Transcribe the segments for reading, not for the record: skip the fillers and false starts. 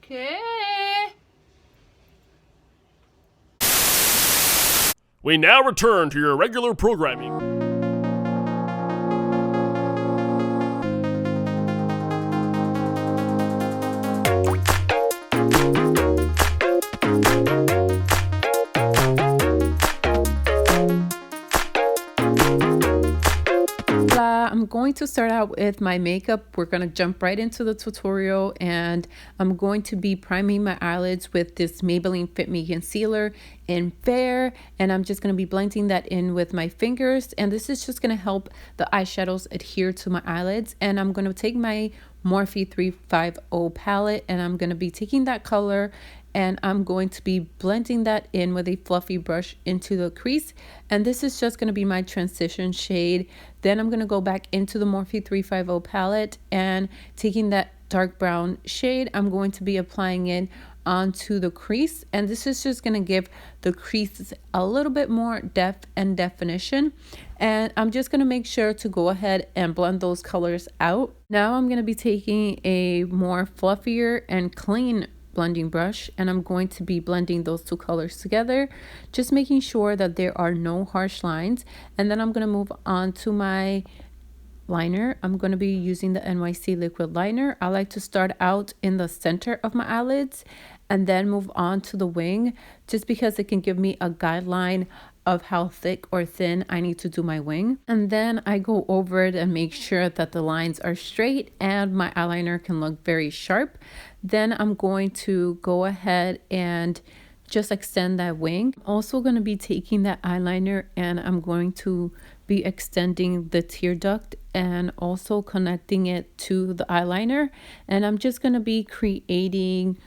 ¿Qué? We now return to your regular programming. I'm going to start out with my makeup. We're going to jump right into the tutorial, and I'm going to be priming my eyelids with this Maybelline Fit Me concealer in Fair, and I'm just going to be blending that in with my fingers, and this is just going to help the eyeshadows adhere to my eyelids. And I'm going to take my Morphe 350 palette, and I'm going to be taking that color and I'm going to be blending that in with a fluffy brush into the crease, and this is just going to be my transition shade. Then I'm going to go back into the Morphe 350 palette and taking that dark brown shade, I'm going to be applying it onto the crease, and this is just going to give the crease a little bit more depth and definition. And I'm just going to make sure to go ahead and blend those colors out. Now I'm going to be taking a more fluffier and clean blending brush, and I'm going to be blending those two colors together, just making sure that there are no harsh lines. And then I'm going to move on to my liner. I'm going to be using the NYC liquid liner. I like to start out in the center of my eyelids and then move on to the wing, just because it can give me a guideline of how thick or thin I need to do my wing. And then I go over it and make sure that the lines are straight and my eyeliner can look very sharp. Then I'm going to go ahead and just extend that wing. I'm also going to be taking that eyeliner and I'm going to be extending the tear duct and also connecting it to the eyeliner. And I'm just going to be creating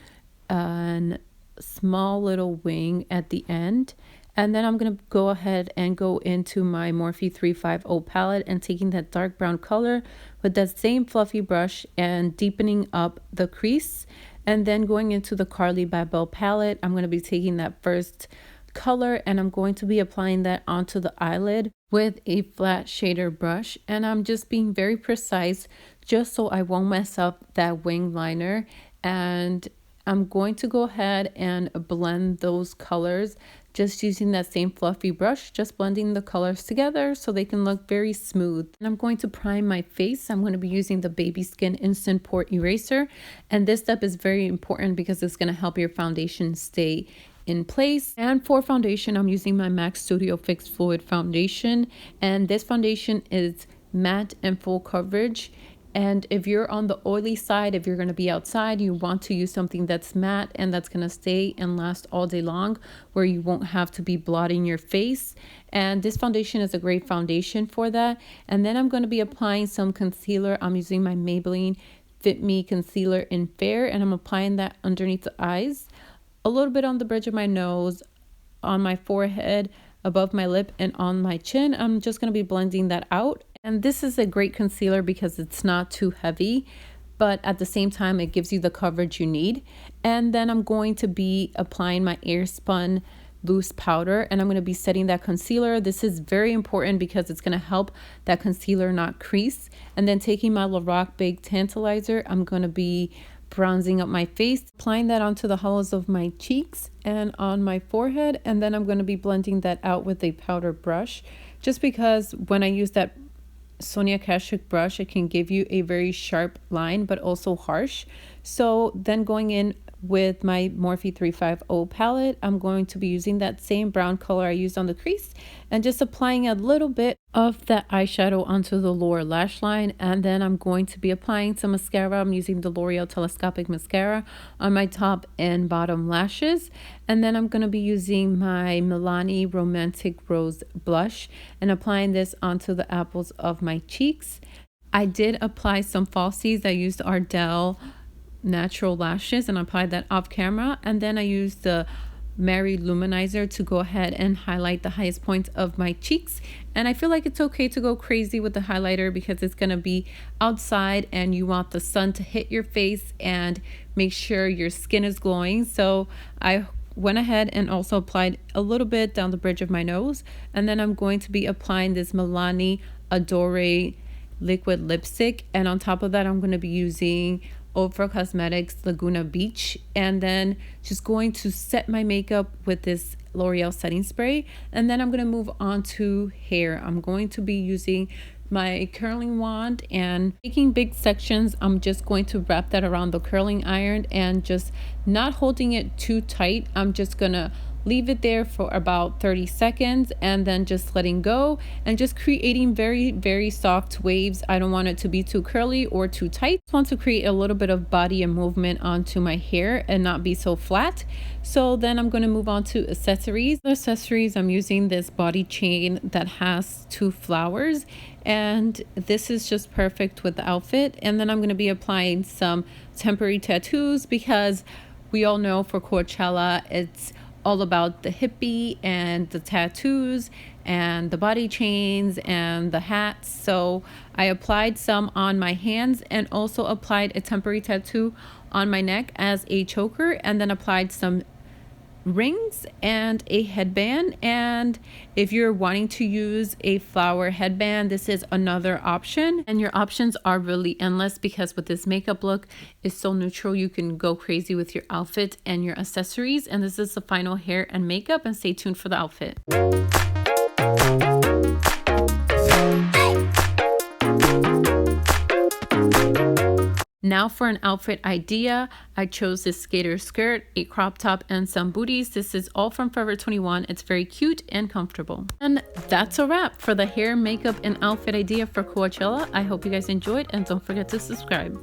a small little wing at the end. And then I'm going to go ahead and go into my Morphe 350 palette and taking that dark brown color with that same fluffy brush and deepening up the crease. And then going into the Carly by Belle palette, I'm going to be taking that first color and I'm going to be applying that onto the eyelid with a flat shader brush. And I'm just being very precise just so I won't mess up that wing liner. And I'm going to go ahead and blend those colors just using that same fluffy brush, just blending the colors together so they can look very smooth. And I'm going to prime my face. I'm going to be using the Baby Skin Instant Pore Eraser. And this step is very important because it's going to help your foundation stay in place. And for foundation, I'm using my MAC Studio Fix Fluid Foundation. And this foundation is matte and full coverage. And if you're on the oily side, if you're going to be outside, you want to use something that's matte and that's going to stay and last all day long, where you won't have to be blotting your face. And this foundation is a great foundation for that. And then I'm going to be applying some concealer. I'm using my Maybelline Fit Me concealer in Fair, and I'm applying that underneath the eyes, a little bit on the bridge of my nose, on my forehead, above my lip, and on my chin. I'm just going to be blending that out. And this is a great concealer because it's not too heavy, but at the same time, it gives you the coverage you need. And then I'm going to be applying my Airspun loose powder, and I'm going to be setting that concealer. This is very important because it's going to help that concealer not crease. And then taking my Lorac Big Tantalizer, I'm going to be bronzing up my face, applying that onto the hollows of my cheeks and on my forehead. And then I'm going to be blending that out with a powder brush, just because when I use that Sonia Kashuk brush, it can give you a very sharp line but also harsh. So then going in with my Morphe 350 palette, I'm going to be using that same brown color I used on the crease and just applying a little bit of that eyeshadow onto the lower lash line. And then I'm going to be applying some mascara. I'm using the L'Oreal Telescopic Mascara on my top and bottom lashes. And then I'm going to be using my Milani Romantic Rose blush and applying this onto the apples of my cheeks. I did apply some falsies. I used Ardell natural lashes and I applied that off camera, and then I used the Mary Luminizer to go ahead and highlight the highest points of my cheeks. And I feel like it's okay to go crazy with the highlighter because it's going to be outside and you want the sun to hit your face and make sure your skin is glowing. So I went ahead and also applied a little bit down the bridge of my nose, and then I'm going to be applying this Milani Adore liquid lipstick, and on top of that I'm going to be using Ofra Cosmetics Laguna Beach, and then just going to set my makeup with this L'Oreal setting spray. And then I'm going to move on to hair. I'm going to be using my curling wand and taking big sections. I'm just going to wrap that around the curling iron and just not holding it too tight. I'm just gonna leave it there for about 30 seconds and then just letting go and just creating very soft waves. I don't want it to be too curly or too tight. I just want to create a little bit of body and movement onto my hair and not be so flat. So then I'm going to move on to accessories. The accessories, I'm using this body chain that has 2 flowers, and this is just perfect with the outfit. And then I'm going to be applying some temporary tattoos because we all know for Coachella it's all about the hippie and the tattoos and the body chains and the hats. So I applied some on my hands and also applied a temporary tattoo on my neck as a choker, and then applied some rings and a headband. And if you're wanting to use a flower headband, this is another option, and your options are really endless because with this makeup look is so neutral, you can go crazy with your outfit and your accessories. And this is the final hair and makeup, and stay tuned for the outfit. Now for an outfit idea, I chose this skater skirt, a crop top, and some booties. This is all from Forever 21. It's very cute and comfortable. And that's a wrap for the hair, makeup, and outfit idea for Coachella. I hope you guys enjoyed, and don't forget to subscribe.